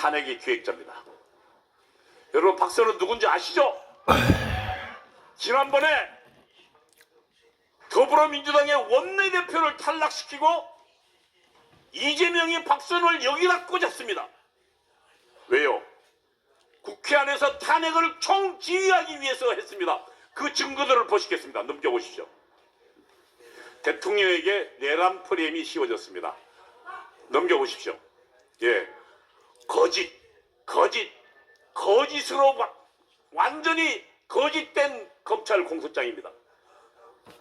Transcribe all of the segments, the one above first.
탄핵의 기획자입니다. 여러분 박선은 누군지 아시죠? 지난번에 더불어민주당의 원내대표를 탈락시키고 이재명이 박선을 여기다 꽂았습니다. 왜요? 국회 안에서 탄핵을 총지휘하기 위해서 했습니다. 그 증거들을 보시겠습니다. 넘겨보십시오. 대통령에게 내란 프레임이 씌워졌습니다. 넘겨보십시오. 예, 거짓으로 완전히 거짓된 검찰 공소장입니다.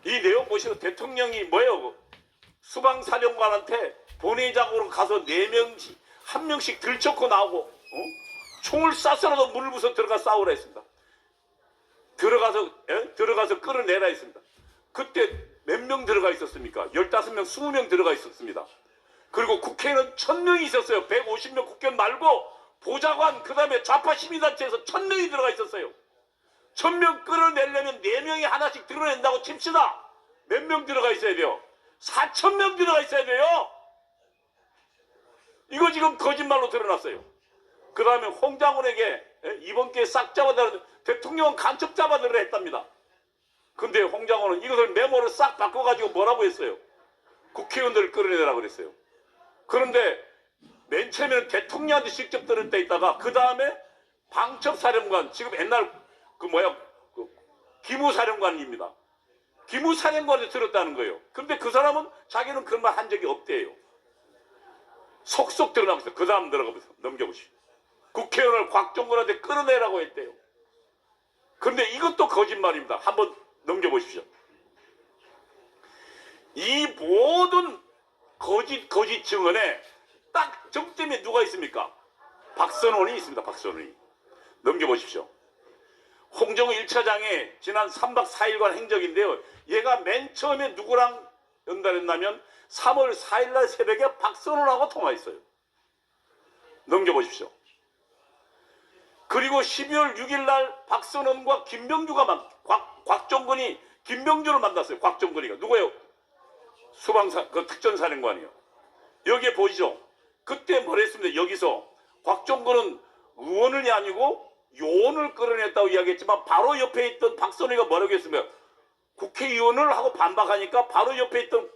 이 내용 보시면 대통령이 뭐예요? 수방사령관한테 본회의장으로 가서 4명씩, 1명씩 들쳐고 나오고 총을 쏴서라도 물을 부숴 들어가 싸우라 했습니다. 들어가서 끌어내라 했습니다. 그때 몇 명 들어가 있었습니까? 15명, 20명 들어가 있었습니다. 그리고 국회에는 1000명이 있었어요. 150명 국회의원 말고 보좌관, 그 다음에 좌파 시민단체에서 1000명이 들어가 있었어요. 1000명 끌어내려면 4명이 하나씩 들어낸다고 칩시다. 몇 명 들어가 있어야 돼요? 4000명 들어가 있어야 돼요. 이거 지금 거짓말로 드러났어요. 그 다음에 홍장훈에게 이번 기회에 싹 잡아달라, 대통령은 간첩 잡아달라 했답니다. 근데 홍장훈은 이것을 메모를 싹 바꿔가지고 뭐라고 했어요? 국회의원들을 끌어내라고 그랬어요. 그런데 맨 처음에는 대통령한테 직접 들었다 있다가 그 다음에 방첩사령관, 지금 옛날 기무사령관입니다. 기무사령관에 들었다는 거예요. 근데 그 사람은 자기는 그런 말 한 적이 없대요. 속속 드러나고 있어요. 그 다음 들어가보세요. 넘겨보시오. 국회의원을 곽종근한테 끌어내라고 했대요. 그런데 이것도 거짓말입니다. 한번 넘겨보십시오. 이 모든 거짓 증언에 딱 정점에 누가 있습니까? 박선원이 있습니다. 박선원이. 넘겨보십시오. 홍정우 1차장의 지난 3박 4일간 행적인데요. 얘가 맨 처음에 누구랑 연달했냐면 3월 4일날 새벽에 박선원하고 통화했어요. 넘겨보십시오. 그리고 12월 6일날 박선원과 김병주가 곽종근이 김병주를 만났어요. 곽종근이가 누구예요? 특전사령관이요. 여기에 보시죠. 그때 뭐랬습니다. 여기서 곽종근은 의원이 아니고 요원을 끌어냈다고 이야기했지만 바로 옆에 있던 박선원이가 뭐라고 했습니까? 국회의원을 하고 반박하니까 바로 옆에 있던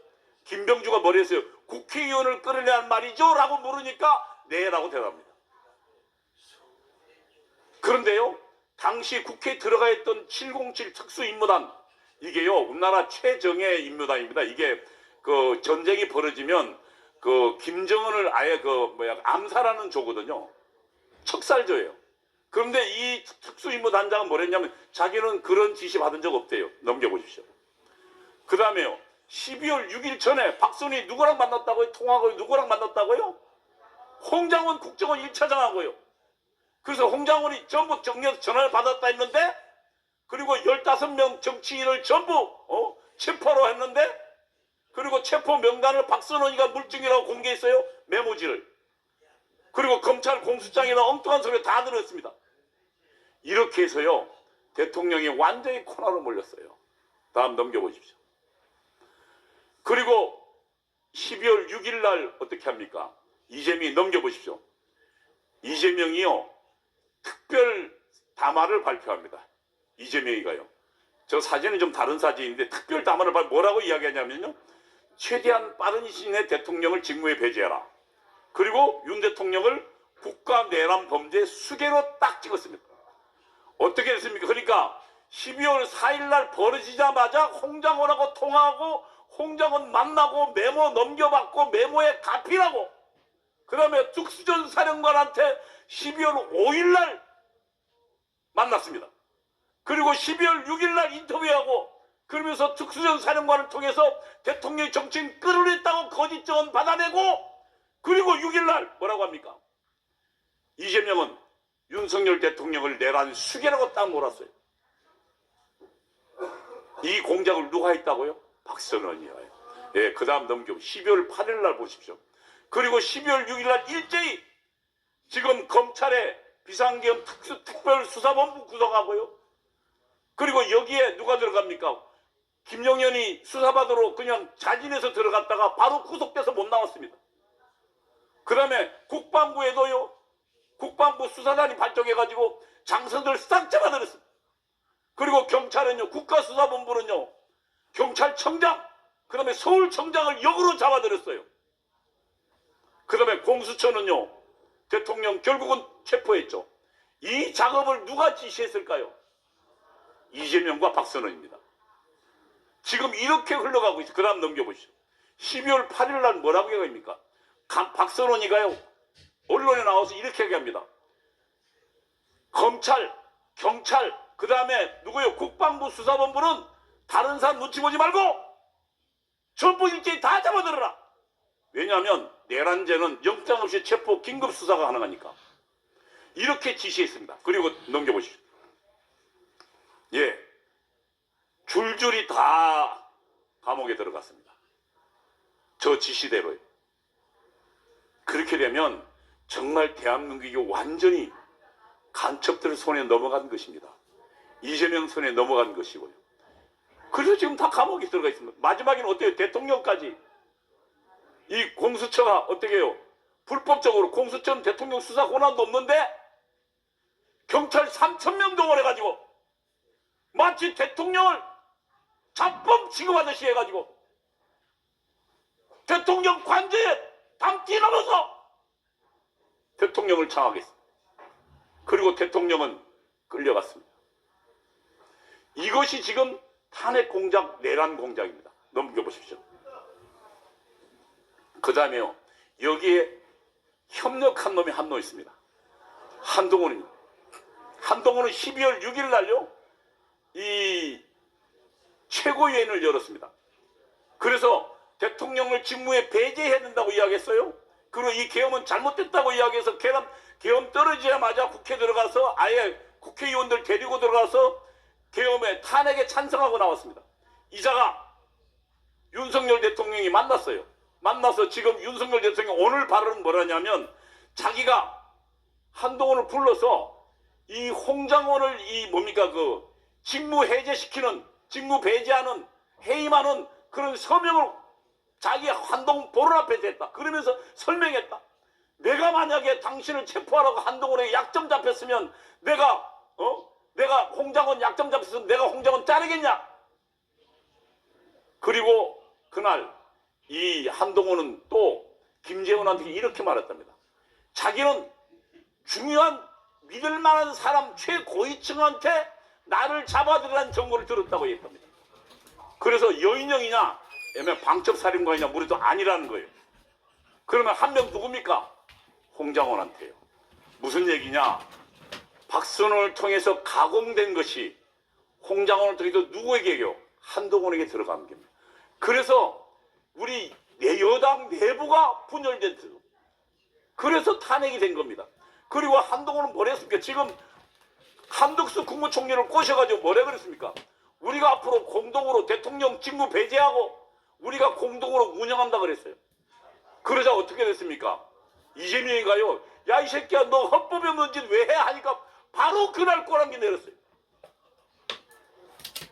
김병주가 뭐라 했어요? 국회의원을 끌어내란 말이죠? 라고 물으니까 네 라고 대답합니다. 그런데요, 당시 국회에 들어가 있던 707 특수임무단, 이게요 우리나라 최정예 임무단입니다. 이게 그 전쟁이 벌어지면 그 김정은을 아예 암살하는 조거든요. 척살조예요. 그런데 이 특수임무단장은 뭐랬냐면 자기는 그런 지시 받은 적 없대요. 넘겨보십시오. 그 다음에요, 12월 6일 전에 박선원이 누구랑 만났다고요? 통화하고요? 누구랑 만났다고요? 홍장훈 국정원 1차장하고요. 그래서 홍장훈이 전부 정리해서 전화를 받았다 했는데, 그리고 15명 정치인을 전부 체포로 했는데, 그리고 체포 명단을 박선원이가 물증이라고 공개했어요. 메모지를. 그리고 검찰 공수장이나 엉뚱한 소리 다 들었습니다. 이렇게 해서요 대통령이 완전히 코너로 몰렸어요. 다음 넘겨보십시오. 그리고 12월 6일 날 어떻게 합니까? 이재명이, 넘겨보십시오. 이재명이요 특별 담화를 발표합니다. 이재명이가요. 저 사진은 좀 다른 사진인데 특별 담화를 뭐라고 이야기하냐면요, 최대한 빠른 시일 내에 대통령을 직무에 배제해라. 그리고 윤 대통령을 국가내란 범죄 수괴로 딱 찍었습니다. 어떻게 됐습니까? 그러니까 12월 4일 날 벌어지자마자 홍장원하고 통화하고 홍장원 만나고 메모 넘겨받고 메모에 가피라고, 그 다음에 특수전 사령관한테 12월 5일 날 만났습니다. 그리고 12월 6일 날 인터뷰하고, 그러면서 특수전 사령관을 통해서 대통령이 정치인 끌어냈다고 거짓 증언 받아내고, 그리고 6일 날 뭐라고 합니까? 이재명은 윤석열 대통령을 내란 수괴라고 딱 몰았어요. 이 공작을 누가 했다고요? 박선원이요. 예, 그 다음 넘겨 12월 8일 날 보십시오. 그리고 12월 6일 날 일제히 지금 검찰의 비상계엄 특별수사본부 구성하고요. 그리고 여기에 누가 들어갑니까? 김용현이 수사받으러 그냥 자진해서 들어갔다가 바로 구속돼서 못 나왔습니다. 그 다음에 국방부에도요 국방부 수사단이 발족해가지고 장성들 싹 잡아들였습니다. 그리고 경찰은요, 국가수사본부는요, 경찰청장, 그 다음에 서울청장을 역으로 잡아들였어요. 그 다음에 공수처는요, 대통령 결국은 체포했죠. 이 작업을 누가 지시했을까요? 이재명과 박선원입니다. 지금 이렇게 흘러가고 있어요. 그 다음 넘겨보시죠. 12월 8일 날 뭐라고 얘기합니까? 박선원이가요, 언론에 나와서 이렇게 얘기합니다. 검찰, 경찰, 그 다음에 누구요? 국방부 수사본부는 다른 사람 눈치 보지 말고 전부 일제히 다 잡아들어라. 왜냐하면 내란죄는 영장 없이 체포 긴급 수사가 가능하니까. 이렇게 지시했습니다. 그리고 넘겨보시죠. 예, 줄줄이 다 감옥에 들어갔습니다. 저 지시대로요. 그렇게 되면 정말 대한민국이 완전히 간첩들 손에 넘어간 것입니다. 이재명 손에 넘어간 것이고요. 그래서 지금 다 감옥에 들어가 있습니다. 마지막에는 어때요? 대통령까지. 이 공수처가 어떻게 해요? 불법적으로, 공수처는 대통령 수사 권한도 없는데 경찰 3,000명 동원해가지고 마치 대통령을 잡범 취급하듯이 해가지고 대통령 관저에 담기 넘어서 대통령을 장악했습니다. 그리고 대통령은 끌려갔습니다. 이것이 지금 탄핵 공작, 내란 공작입니다. 넘겨보십시오. 그 다음에요, 여기에 협력한 놈이 한 놈 있습니다. 한동훈입니다. 한동훈은 12월 6일 날요, 이 최고위원회를 열었습니다. 그래서 대통령을 직무에 배제해야 된다고 이야기했어요. 그리고 이 계엄은 잘못됐다고 이야기해서 계엄 떨어지자마자 국회 들어가서 아예 국회의원들 데리고 들어가서 계엄에 탄핵에 찬성하고 나왔습니다. 이자가 윤석열 대통령이 만났어요. 만나서 지금 윤석열 대통령이 오늘 발언은 뭐라냐면 자기가 한동훈을 불러서 이 홍장원을 직무 해제시키는, 직무 배제하는, 해임하는 그런 서명을 자기 한동훈 보는 앞에서 했다. 그러면서 설명했다. 내가 만약에 당신을 체포하라고 한동훈에게 약점 잡혔으면 내가 홍장원 약점 잡혔으면 내가 홍장원 자르겠냐? 그리고 그날 이 한동훈은 또 김재원한테 이렇게 말했답니다. 자기는 중요한 믿을 만한 사람 최고위층한테 나를 잡아들이라는 정보를 들었다고 얘기합니다. 그래서 여인형이냐 아니면 방첩사령관이냐 물어도 아니라는 거예요. 그러면 한 명 누굽니까? 홍장원한테요. 무슨 얘기냐? 박선원을 통해서 가공된 것이 홍장원을 통해서 누구에게요? 한동훈에게 들어간 겁니다. 그래서 우리 여당 내부가 분열됐어요. 그래서 탄핵이 된 겁니다. 그리고 한동훈은 뭐라 했습니까? 지금 한덕수 국무총리를 꼬셔가지고 뭐라 그랬습니까? 우리가 앞으로 공동으로 대통령 직무 배제하고 우리가 공동으로 운영한다 그랬어요. 그러자 어떻게 됐습니까? 이재명이 가요, 야 이 새끼야 너 헌법에 없는 짓 왜 해? 하니까 바로 그날 꼬랑지 내렸어요.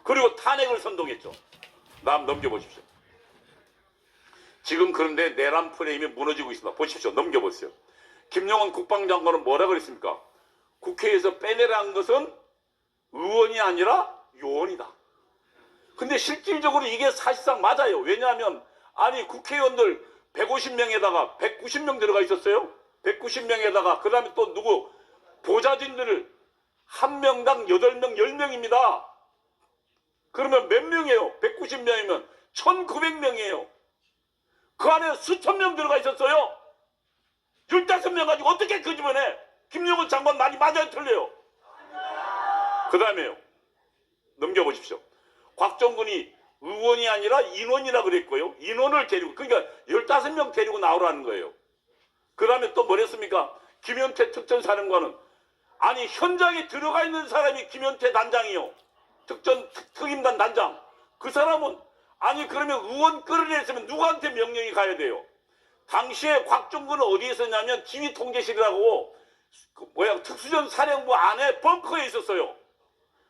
그리고 탄핵을 선동했죠. 다음 넘겨보십시오. 지금 그런데 내란 프레임이 무너지고 있습니다. 보십시오. 넘겨보세요. 김영원 국방장관은 뭐라 그랬습니까? 국회에서 빼내라는 것은 의원이 아니라 요원이다. 근데 실질적으로 이게 사실상 맞아요. 왜냐하면 아니 국회의원들 150명에다가 190명 들어가 있었어요. 190명에다가 그 다음에 또 누구 보좌진들을 한 명당 8명 10명입니다. 그러면 몇 명이에요? 190명이면 1900명이에요. 그 안에 수천 명 들어가 있었어요. 15명 가지고 어떻게 그 집안에 김영은 장관 말이 맞아요 틀려요? 그 다음에요, 넘겨보십시오. 곽정근이 의원이 아니라 인원이라 그랬고요. 인원을 데리고, 그러니까 15명 데리고 나오라는 거예요. 그 다음에 또 뭐랬습니까? 김현태 특전사령관은 아니 현장에 들어가 있는 사람이 김현태 단장이요. 특임단 단장. 그 사람은 아니 그러면 의원 끌어냈으면 누구한테 명령이 가야 돼요? 당시에 곽정근은 어디에 있었냐면 지휘통제실이라고 특수전 사령부 안에 벙커에 있었어요.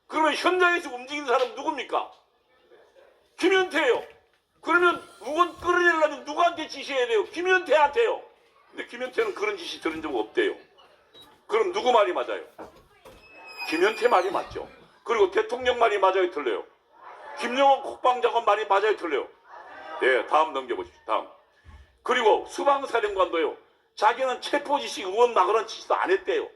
그러면 현장에서 움직이는 사람은 누굽니까? 김현태예요. 그러면 의원 끌어내려면 누구한테 지시해야 돼요? 김현태한테요. 근데 김현태는 그런 지시 들은 적 없대요. 그럼 누구 말이 맞아요? 김현태 말이 맞죠. 그리고 대통령 말이 맞아요, 틀려요? 김영호 국방장관 말이 맞아요, 틀려요? 네, 다음 넘겨보십시오. 다음. 그리고 수방사령관도요, 자기는 체포지시 의원 나가라는 지시도 안 했대요.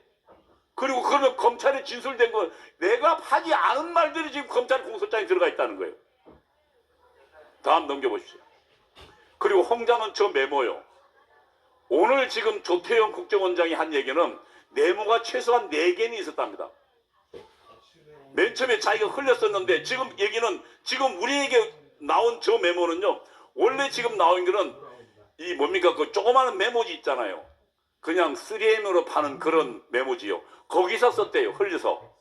그리고 그러면 검찰에 진술된 건 내가 하지 않은 말들이 지금 검찰 공소장에 들어가 있다는 거예요. 다음 넘겨보십시오. 그리고 홍장은 저 메모요. 오늘 지금 조태영 국정원장이 한 얘기는 메모가 최소한 4개는 있었답니다. 맨 처음에 자기가 흘렸었는데 지금 얘기는 지금 우리에게 나온 저 메모는요. 원래 지금 나온 거는 이 뭡니까 그 조그마한 메모지 있잖아요. 그냥 3M으로 파는 그런 메모지요. 거기서 썼대요. 흘려서.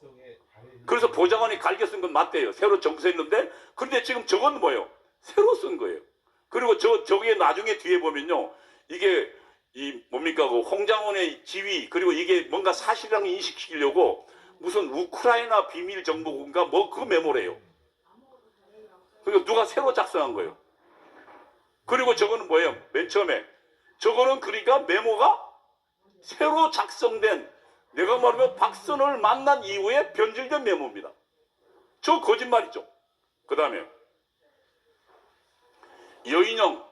그래서 보좌관이 갈겨 쓴 건 맞대요. 새로 정수했는데 근데 지금 저건 뭐예요? 새로 쓴 거예요. 그리고 저게 나중에 뒤에 보면요. 이게 이 뭡니까 그 홍장원의 지위 그리고 이게 뭔가 사실이라고 인식시키려고 무슨 우크라이나 비밀 정보국인가 뭐 그 메모래요. 그러니까 누가 새로 작성한 거예요. 그리고 저거는 뭐예요? 맨 처음에 저거는 그러니까 메모가 새로 작성된 내가 말하면 박선을 만난 이후에 변질된 메모입니다. 저 거짓말이죠. 그 다음에 여인영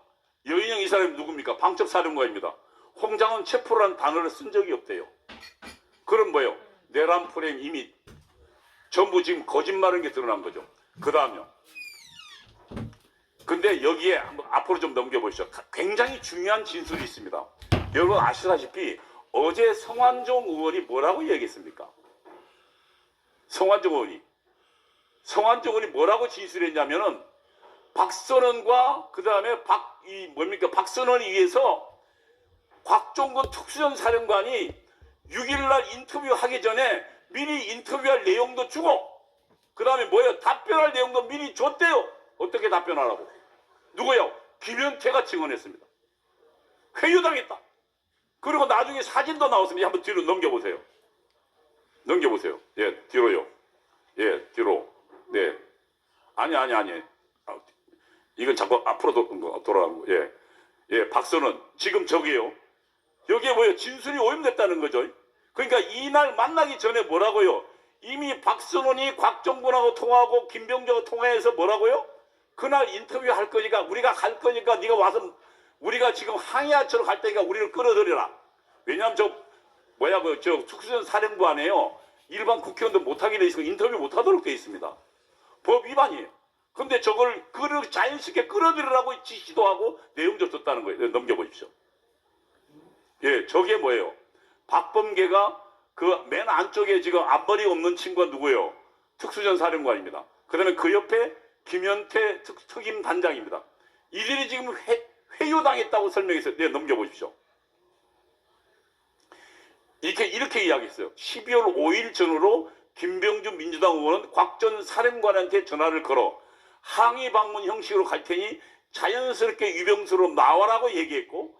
이 사람이 누굽니까? 방첩사령관입니다. 홍장은 체포라는 단어를 쓴 적이 없대요. 그럼 뭐예요? 내란 프레임 이미 전부 지금 거짓말인 게 드러난 거죠. 그 다음요. 근데 여기에 한번 앞으로 좀 넘겨보시죠. 굉장히 중요한 진술이 있습니다. 여러분 아시다시피 어제 성완종 의원이 뭐라고 얘기했습니까? 성완종 의원이 뭐라고 진술했냐면은 박선원과 그 다음에 박선원에 의해서 곽종근 특수전사령관이 6일날 인터뷰하기 전에 미리 인터뷰할 내용도 주고 그 다음에 뭐예요? 답변할 내용도 미리 줬대요. 어떻게 답변하라고? 누구요? 김현태가 증언했습니다. 회유당했다. 그리고 나중에 사진도 나왔습니다. 한번 뒤로 넘겨보세요. 예, 뒤로요. 예, 뒤로. 네. 아니. 이건 자꾸 앞으로 돌아가는 거. 예. 예, 박선원. 지금 저기요. 여기에 뭐예요? 진술이 오염됐다는 거죠. 그러니까 이날 만나기 전에 뭐라고요? 이미 박선원이 곽정근하고 통화하고 김병조하고 통화해서 뭐라고요? 그날 인터뷰할 거니까 우리가 갈 거니까 네가 와서 우리가 지금 항해하처로 갈 테니까 우리를 끌어들여라. 왜냐하면 저 특수전 사령부 안에요. 일반 국회의원도 못하게 돼 있고 인터뷰 못하도록 돼 있습니다. 법 위반이에요. 근데 저걸 자연스럽게 끌어들이라고 지시도 하고 내용도 썼다는 거예요. 넘겨보십시오. 예, 저게 뭐예요? 박범계가 그 맨 안쪽에 지금 앞머리 없는 친구가 누구예요? 특수전 사령관입니다. 그 다음에 그 옆에 김현태 특임 단장입니다. 이들이 지금 회유당했다고 설명했어요. 네, 넘겨보십시오. 이렇게 이야기했어요. 12월 5일 전후로 김병주 민주당 의원은 곽 전 사령관한테 전화를 걸어 항의 방문 형식으로 갈 테니 자연스럽게 유병수로 나와라고 얘기했고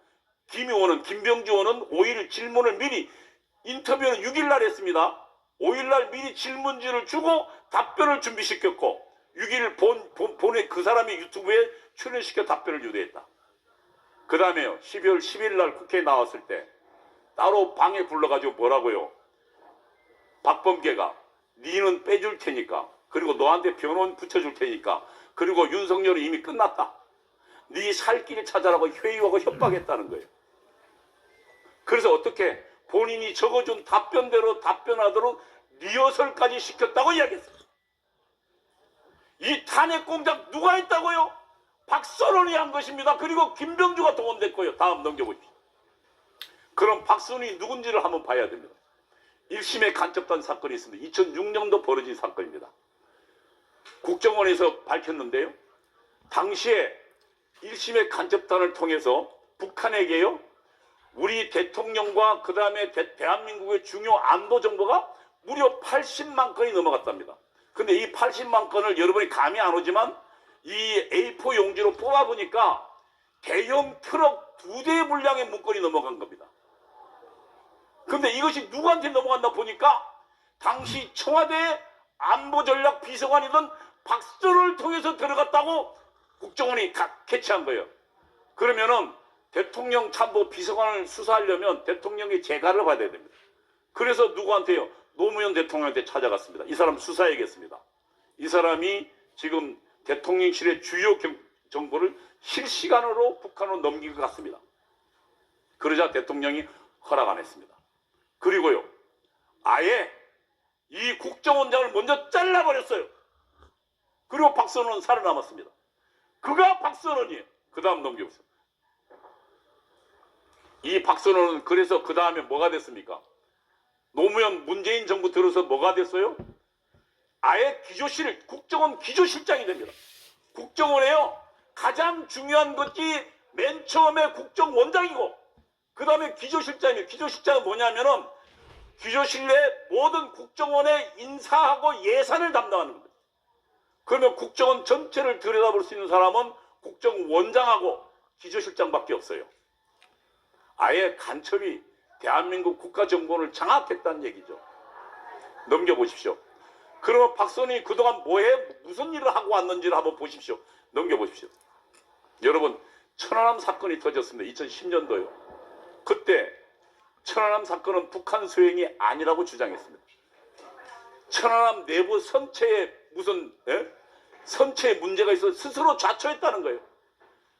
김병주 의원은 5일 질문을 미리 인터뷰는 6일날 했습니다. 5일날 미리 질문지를 주고 답변을 준비시켰고 6일 본에 그 사람의 유튜브에 출연시켜 답변을 유도했다. 그 다음에요. 12월 10일날 국회에 나왔을 때 따로 방에 불러가지고 뭐라고요? 박범계가 니는 빼줄 테니까 그리고 너한테 변호인 붙여줄 테니까 그리고 윤석열은 이미 끝났다. 네 살 길 찾아라고 회유하고 협박했다는 거예요. 그래서 어떻게 본인이 적어준 답변대로 답변하도록 리허설까지 시켰다고 이야기했어요. 이 탄핵 공작 누가 했다고요? 박선원이 한 것입니다. 그리고 김병주가 동원됐고요. 다음 넘겨보십시오. 그럼 박선원이 누군지를 한번 봐야 됩니다. 1심에 간첩단 사건이 있습니다. 2006년도 벌어진 사건입니다. 국정원에서 밝혔는데요. 당시에 1심의 간첩단을 통해서 북한에게요. 우리 대통령과 그 다음에 대한민국의 중요 안보 정보가 무려 80만 건이 넘어갔답니다. 근데 이 80만 건을 여러분이 감이 안 오지만 이 A4 용지로 뽑아보니까 대형 트럭 2대 분량의 문건이 넘어간 겁니다. 근데 이것이 누구한테 넘어갔나 보니까 당시 청와대 안보전략 비서관이던 박선원을 통해서 들어갔다고 국정원이 캐치한 거예요. 그러면은 대통령 참모 비서관을 수사하려면 대통령의 재가를 받아야 됩니다. 그래서 누구한테요? 노무현 대통령한테 찾아갔습니다. 이 사람 수사해야겠습니다. 이 사람이 지금 대통령실의 주요 정보를 실시간으로 북한으로 넘긴 것 같습니다. 그러자 대통령이 허락 안 했습니다. 그리고요, 아예 이 국정원장을 먼저 잘라버렸어요. 그리고 박선원은 살아남았습니다. 그가 박선원이에요. 그 다음 넘겨보세요. 이 박선원은 그래서 그 다음에 뭐가 됐습니까? 노무현 문재인 정부 들어서 뭐가 됐어요? 아예 국정원 기조실장이 됩니다. 국정원에요, 가장 중요한 것이 맨 처음에 국정원장이고 그 다음에 기조실장이에요. 기조실장은 뭐냐면은 기조실 내 모든 국정원의 인사하고 예산을 담당하는 겁니다. 그러면 국정원 전체를 들여다볼 수 있는 사람은 국정원장하고 기조실장밖에 없어요. 아예 간첩이 대한민국 국가정보를 장악했다는 얘기죠. 넘겨보십시오. 그러면 박선희 그동안 무슨 일을 하고 왔는지를 한번 보십시오. 넘겨보십시오. 여러분, 천안함 사건이 터졌습니다. 2010년도요. 그때 천안함 사건은 북한 소행이 아니라고 주장했습니다. 천안함 내부 선체에 선체에 문제가 있어 스스로 자초했다는 거예요.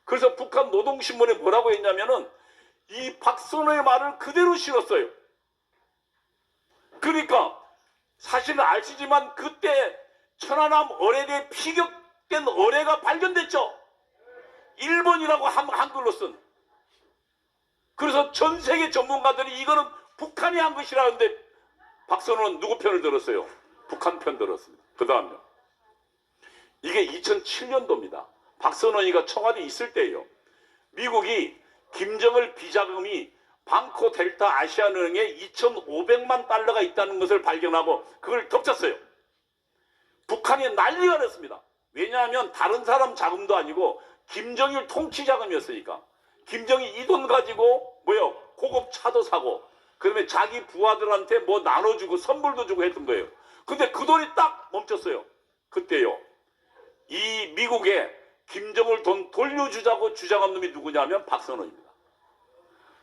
그래서 북한 노동신문에 뭐라고 했냐면은 이 박선호의 말을 그대로 실었어요. 그러니까 사실은 아시지만 그때 천안함 어뢰대에 피격된 어뢰가 발견됐죠. 일본이라고 한글로 쓴. 그래서 전 세계 전문가들이 이거는 북한이 한 것이라는데 박선호는 누구 편을 들었어요? 북한 편 들었습니다. 그 다음요. 이게 2007년도입니다. 박선원이가 청와대에 있을 때예요. 미국이 김정을 비자금이 방코 델타 아시아은행에 2,500만 달러가 있다는 것을 발견하고 그걸 덮쳤어요. 북한이 난리가 났습니다. 왜냐하면 다른 사람 자금도 아니고 김정일 통치 자금이었으니까. 김정일 이 돈 가지고 고급 차도 사고 그다음에 자기 부하들한테 뭐 나눠주고 선물도 주고 했던 거예요. 근데 그 돈이 딱 멈췄어요. 그때요. 이 미국에 김정을 돈 돌려주자고 주장한 놈이 누구냐면 박선원입니다.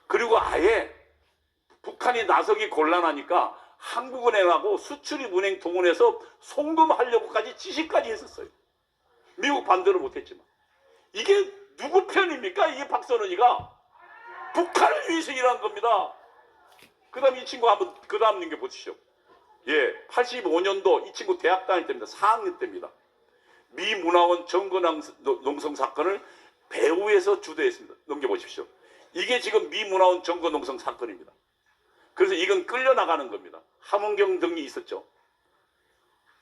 그리고 아예 북한이 나서기 곤란하니까 한국은행하고 수출입은행 동원해서 송금하려고까지 지시까지 했었어요. 미국 반대로 못했지만. 이게 누구 편입니까? 이게 박선원이가 북한을 위해서 일한 겁니다. 그 다음 이 친구 한번 그 다음 넘겨 보시죠. 예, 85년도 이 친구 대학 다닐 때입니다. 4학년 때입니다. 미 문화원 정거농성 사건을 배후에서 주도했습니다. 넘겨보십시오. 이게 지금 미 문화원 정거농성 사건입니다. 그래서 이건 끌려나가는 겁니다. 함은경 등이 있었죠.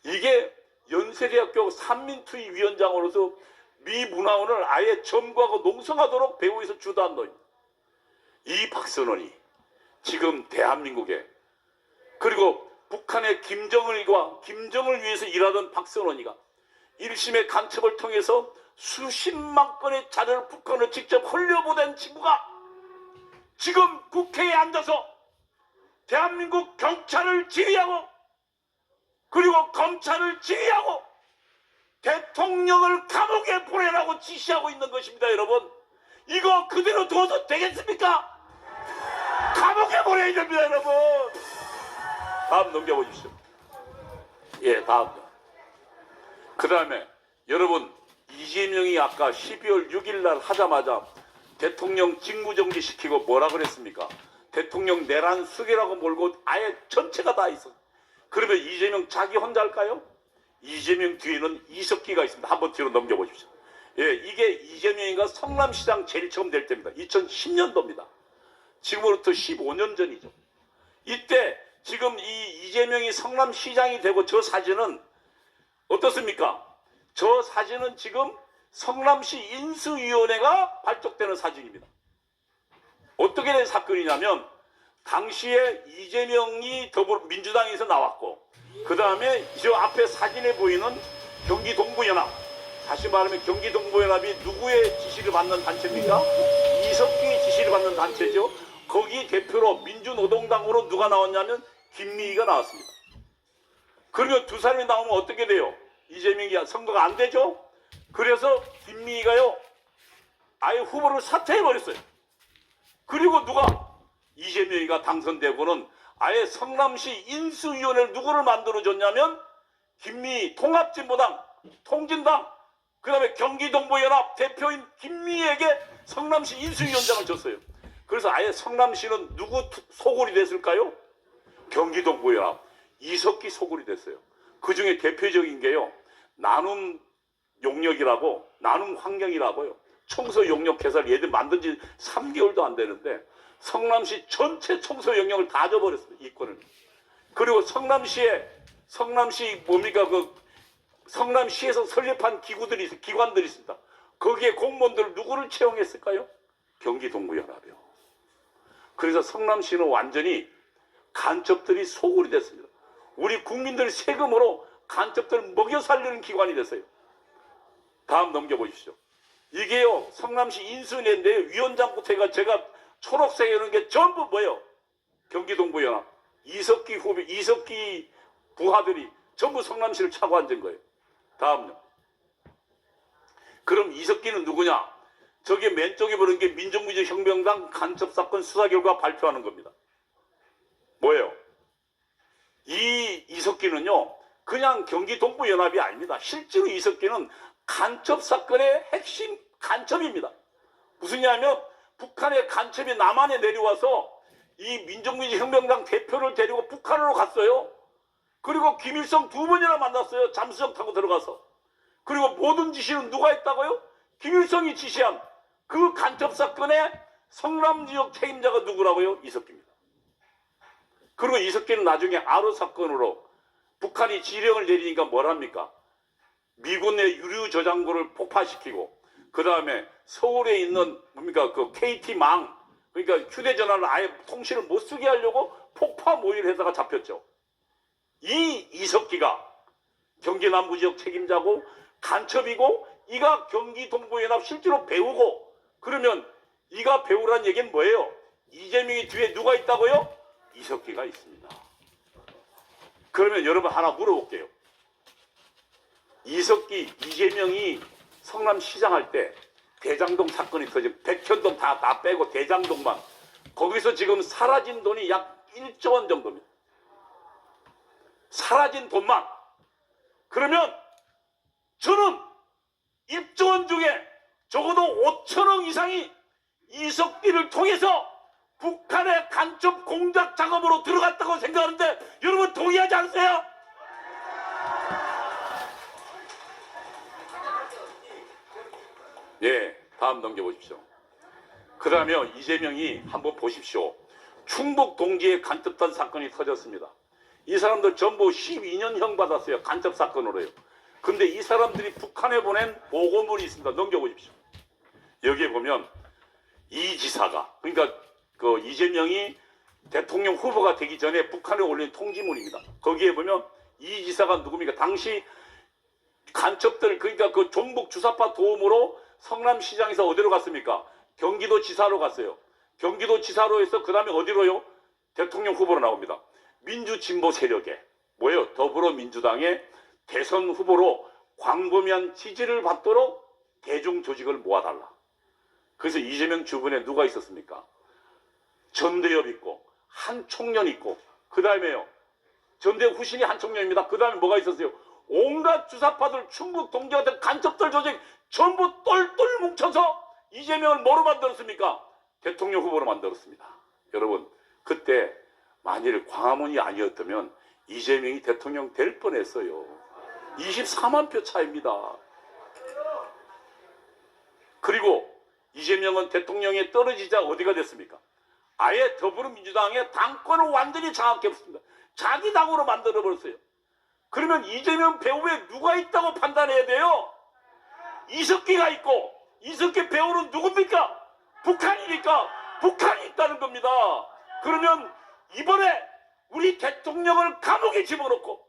이게 연세대학교 삼민투입위원장으로서 미 문화원을 아예 점거하고 농성하도록 배후에서 주도한 놈입니다. 이 박선원이 지금 대한민국에 그리고 북한의 김정을 위해서 일하던 박선원이가 1심의 간첩을 통해서 수십만 건의 자료를 북한으로 직접 흘려보낸 친구가 지금 국회에 앉아서 대한민국 경찰을 지휘하고 그리고 검찰을 지휘하고 대통령을 감옥에 보내라고 지시하고 있는 것입니다. 여러분, 이거 그대로 둬도 되겠습니까? 감옥에 보내야 됩니다. 여러분. 다음 넘겨보십시오. 예, 다음요. 그 다음에 여러분, 이재명이 아까 12월 6일 날 하자마자 대통령 직무정지 시키고 뭐라 그랬습니까? 대통령 내란 수계라고 몰고 아예 전체가 다 있어. 그러면 이재명 자기 혼자 할까요? 이재명 뒤에는 이석기가 있습니다. 한번 뒤로 넘겨보십시오. 예, 이게 이재명이가 성남시장 제일 처음 될 때입니다. 2010년도입니다. 지금으로부터 15년 전이죠. 이때 지금 이 이재명이 성남시장이 되고 저 사진은 어떻습니까? 저 사진은 지금 성남시 인수위원회가 발족되는 사진입니다. 어떻게 된 사건이냐면 당시에 이재명이 민주당에서 나왔고 그 다음에 저 앞에 사진에 보이는 경기동부연합, 다시 말하면 경기동부연합이 누구의 지시를 받는 단체입니까? 이석기의 지시를 받는 단체죠. 거기 대표로 민주노동당으로 누가 나왔냐면 김미희가 나왔습니다. 그러면 두 사람이 나오면 어떻게 돼요? 이재명이 선거가 안 되죠? 그래서 김미희가요 아예 후보를 사퇴해버렸어요. 그리고 누가? 이재명이가 당선되고는 아예 성남시 인수위원회를 누구를 만들어줬냐면 김미 통합진보당, 통진당, 그 다음에 경기동부연합 대표인 김미에게 성남시 인수위원장을 줬어요. 그래서 아예 성남시는 누구 소굴이 됐을까요? 경기동부연합 이석기 소굴이 됐어요. 그 중에 대표적인 게요, 나눔 용역이라고, 나눔 환경이라고요. 청소 용역 개설 얘들 만든 지 3개월도 안 되는데 성남시 전체 청소 용역을 다 줘버렸습니다. 이권을. 그리고 성남시 뭡니까, 성남시에서 설립한 기관들이 있습니다. 거기에 공무원들 누구를 채용했을까요? 경기동부연합이요. 그래서 성남시는 완전히 간첩들이 소굴이 됐습니다. 우리 국민들 세금으로 간첩들을 먹여 살리는 기관이 됐어요. 다음 넘겨보십시오. 이게요, 성남시 인수위인데 위원장부터 해가 제가 초록색 이런 게 전부 뭐예요? 경기동부연합 이석기 부하들이 전부 성남시를 차고 앉은 거예요. 다음요. 그럼 이석기는 누구냐? 저게 맨 쪽에 보는 게 민족민주혁명당 간첩사건 수사 결과 발표하는 겁니다. 뭐예요? 이 이석기는요, 그냥 경기동부연합이 아닙니다. 실제로 이석기는 간첩사건의 핵심 간첩입니다. 무슨냐면 북한의 간첩이 남한에 내려와서 이 민족민주혁명당 대표를 데리고 북한으로 갔어요. 그리고 김일성 2번이나 만났어요. 잠수정 타고 들어가서. 그리고 모든 지시는 누가 했다고요? 김일성이 지시한 그 간첩사건의 성남지역 책임자가 누구라고요? 이석기입니다. 그리고 이석기는 나중에 아로 사건으로 북한이 지령을 내리니까 뭘 합니까? 미군의 유류 저장고를 폭파시키고, 그 다음에 서울에 있는 뭡니까, 그 KT망, 그러니까 휴대전화를 아예 통신을 못 쓰게 하려고 폭파 모의를 해다가 잡혔죠. 이 이석기가 경기 남부지역 책임자고 간첩이고, 이가 경기동부연합 실제로 배우고, 그러면 이가 배우란 얘기는 뭐예요? 이재명이 뒤에 누가 있다고요? 이석기가 있습니다. 그러면 여러분 하나 물어볼게요. 이재명이 성남시장 할 때 대장동 사건이 터지고 백현동 다 빼고 대장동만, 거기서 지금 사라진 돈이 약 1조 원 정도입니다. 사라진 돈만. 그러면 저는 1조 원 중에 적어도 5천억 이상이 이석기를 통해서 북한의 간첩 공작 작업으로 들어갔다고 생각하는데 여러분 동의하지 않으세요? 예, 다음 넘겨보십시오. 그 다음에 이재명이 한번 보십시오. 충북 동지의 간첩단 사건이 터졌습니다. 이 사람들 전부 12년형 받았어요. 간첩 사건으로요. 근데 이 사람들이 북한에 보낸 보고문이 있습니다. 넘겨보십시오. 여기에 보면 이 지사가, 그러니까 그 이재명이 대통령 후보가 되기 전에 북한에 올린 통지문입니다. 거기에 보면 이 지사가 누굽니까? 당시 간첩들, 그러니까 그 종북 주사파 도움으로 성남시장에서 어디로 갔습니까? 경기도지사로 갔어요. 경기도지사로 해서 그 다음에 어디로요? 대통령 후보로 나옵니다. 민주진보 세력에 뭐예요? 더불어민주당의 대선 후보로 광범위한 지지를 받도록 대중 조직을 모아달라. 그래서 이재명 주변에 누가 있었습니까? 전대엽 있고 한총련 있고, 그 다음에요, 전대엽 후신이 한총련입니다. 그 다음에 뭐가 있었어요? 온갖 주사파들, 충북 동지 같은 간첩들 조직 전부 똘똘 뭉쳐서 이재명을 뭐로 만들었습니까? 대통령 후보로 만들었습니다. 여러분, 그때 만일 광화문이 아니었다면 이재명이 대통령 될 뻔했어요. 24만 표 차입니다. 그리고 이재명은 대통령에 떨어지자 어디가 됐습니까? 아예 더불어민주당의 당권을 완전히 장악했습니다. 자기 당으로 만들어버렸어요. 그러면 이재명 배후에 누가 있다고 판단해야 돼요? 이석기가 있고, 이석기 배후는 누굽니까? 북한이니까 북한이 있다는 겁니다. 그러면 이번에 우리 대통령을 감옥에 집어넣고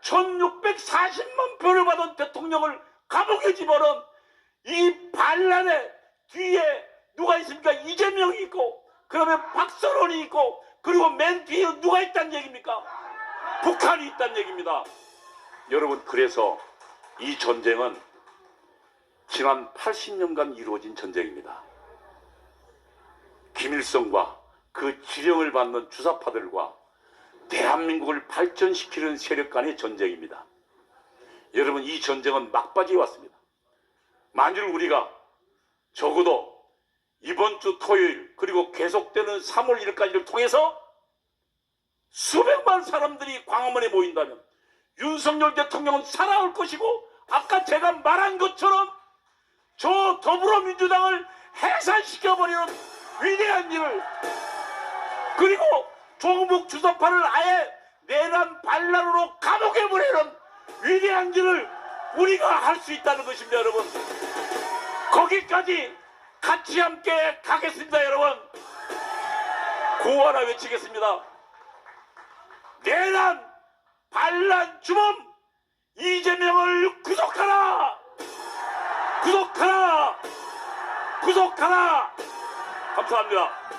1640만 표를 받은 대통령을 감옥에 집어넣은 이 반란의 뒤에 누가 있습니까? 이재명이 있고, 그러면 박선원이 있고, 그리고 맨 뒤에 누가 있다는 얘기입니까? 북한이 있다는 얘기입니다. 여러분, 그래서 이 전쟁은 지난 80년간 이루어진 전쟁입니다. 김일성과 그 지령을 받는 주사파들과 대한민국을 발전시키는 세력 간의 전쟁입니다. 여러분, 이 전쟁은 막바지에 왔습니다. 만일 우리가 적어도 이번 주 토요일 그리고 계속되는 3월 1일까지를 통해서 수백만 사람들이 광화문에 모인다면 윤석열 대통령은 살아올 것이고, 아까 제가 말한 것처럼 저 더불어민주당을 해산시켜버리는 위대한 일을, 그리고 조국 주석파를 아예 내란 반란으로 감옥에 보내는 위대한 일을 우리가 할 수 있다는 것입니다. 여러분, 거기까지 같이 함께 가겠습니다. 여러분, 구호 하나 외치겠습니다. 내란 반란 주범 이재명을 구속하라! 구속하라! 구속하라! 감사합니다.